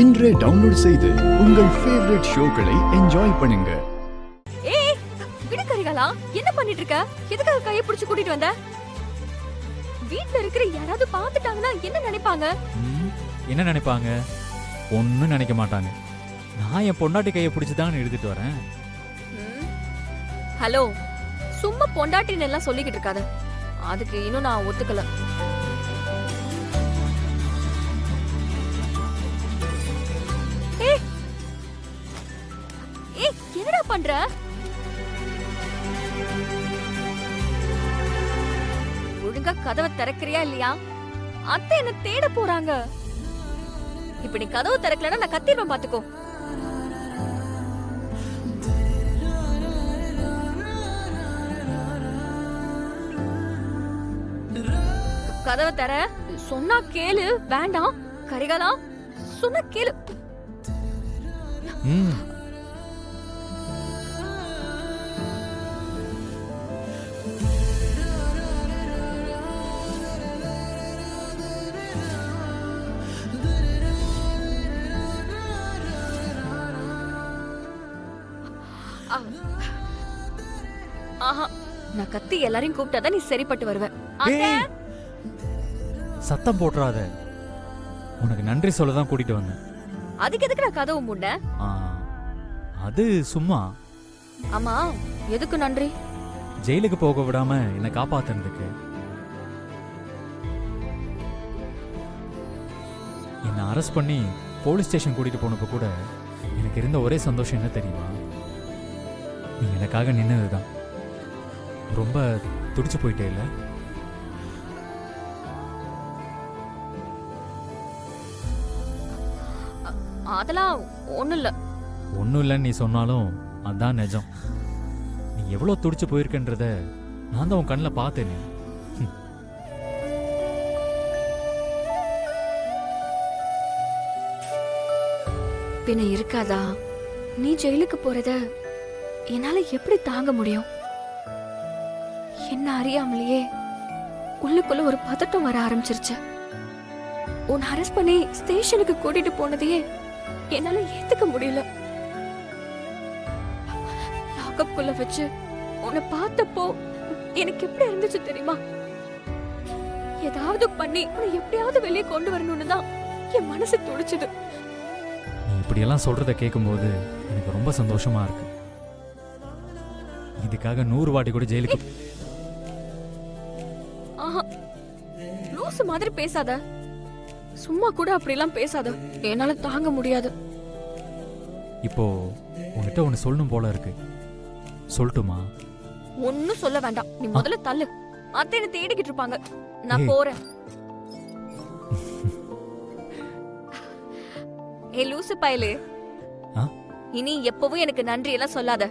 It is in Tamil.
இன்றே டவுன்லோட் செய்து உங்கள் ஃபேவரட் ஷோக்களை என்ஜாய் பண்ணுங்க. ஏய் விடு கரிகாலா, என்ன பண்ணிட்டு இருக்க? எதுக்காக கையை பிடிச்சு கூட்டிட்டு வந்த? வீட்ல இருக்கிற யாராவது பார்த்துட்டாங்கன்னா என்ன நினைப்பாங்க? என்ன நினைப்பாங்க? ஒன்னும் நினைக்க மாட்டாங்க. நான் என் பொண்டாட்டி கையை பிடிச்சு தான் எடுத்துட்டு வரேன். ஹலோ, சும்மா பொண்டாட்டின்னு எல்லாம் சொல்லிக்கிட்டு இருக்காத. அதுக்கு இன்னும் நான் ஒத்துக்கல. ஏய் என்னடா பண்ற? ஒழுங்கா கதவை திறக்கறியா இல்லையா? அத்தை என்ன தேட போறாங்க. இப்ப நீ கதவு திறக்கலன்னா நான் கத்திடுவேன், பாத்துக்கோ. கதவை தர சொன்னா கேளு. வேண்டாம் கரிகாலா, சொன்னா கேளு. ஆஹா, நான் கத்தி எல்லாரையும் கூப்பிட்டாதான் நீ சரிப்பட்டு வருவ. சத்தம் போட்டுறாத. உனக்கு நன்றி சொல்லதான் கூட்டிட்டு வந்தேன். அதுக்கு எதுக்கு நான் கதவு மூட? அது சும்மா. ஆமா, எதுக்கு நன்றி? ஜெயிலுக்கு போக விடாம என்ன காப்பாத்துறதுக்கு. என்ன அரெஸ்ட் பண்ணி போலீஸ் ஸ்டேஷன் கூட்டிட்டு போனப்ப கூட எனக்கு இருந்த ஒரே சந்தோஷம் என்ன தெரியுமா? நீ எனக்காக நின்னதுதான். ரொம்ப துடிச்சு போயிட்டே இல்ல? அதெல்லாம் ஒண்ணும் இல்ல. ஒன்னும் இல்லைன்னு நீ சொன்னாலும் அதான் நிஜம். நீ எவ்வளவு துடிச்சு போயிருக்கன்றத நான் தான் உன் கண்ணில் பார்த்தேனே. பின்ன இருக்காதா? நீ ஜெயிலுக்கு போறத என்னால எப்படி தாங்க முடியும்? என்ன அறியாமலேயே உள்ளுக்குள்ள ஒரு பதட்டம் வர ஆரம்பிச்சிருச்சு. உன் அரெஸ்ட் பண்ணி ஸ்டேஷனுக்கு கூட்டிட்டு போனதையே என்னால ஏத்துக்க முடியல. லாக்கப்குள்ள வச்சு உன்னை பார்த்தப்போ எனக்கு எப்படி இருந்துச்சு தெரியுமா? ஏதாவது பண்ணி உன்னை எப்படியாவது வெளியே கொண்டு வரணும்னு தான் என் மனசு துடிச்சுது. நீ இப்படியெல்லாம் சொல்றத கேட்கும்போது எனக்கு ரொம்ப சந்தோஷமா இருக்கு. இதுக்காக 100 வாட்டி கூட ஜெயிலுக்கு. லூசு மாதிரி பேசாத. சும்மா கூட அப்படிலாம் பேசாத. என்னால தாங்க முடியாது. இப்போ உன்கிட்ட ஒன்னு சொல்லணும் போல இருக்கு. சொல்லட்டுமா? ஒன்னும் சொல்ல வேண்டாம். நீ முதல்ல தள்ளு. அத்தை என்ன தேடிக்கிட்டு இருப்பாங்க. நான் போறேன். ஏ லூசு பயலே, இனி எப்பவும் எனக்கு நன்றி எல்லாம் சொல்லாத.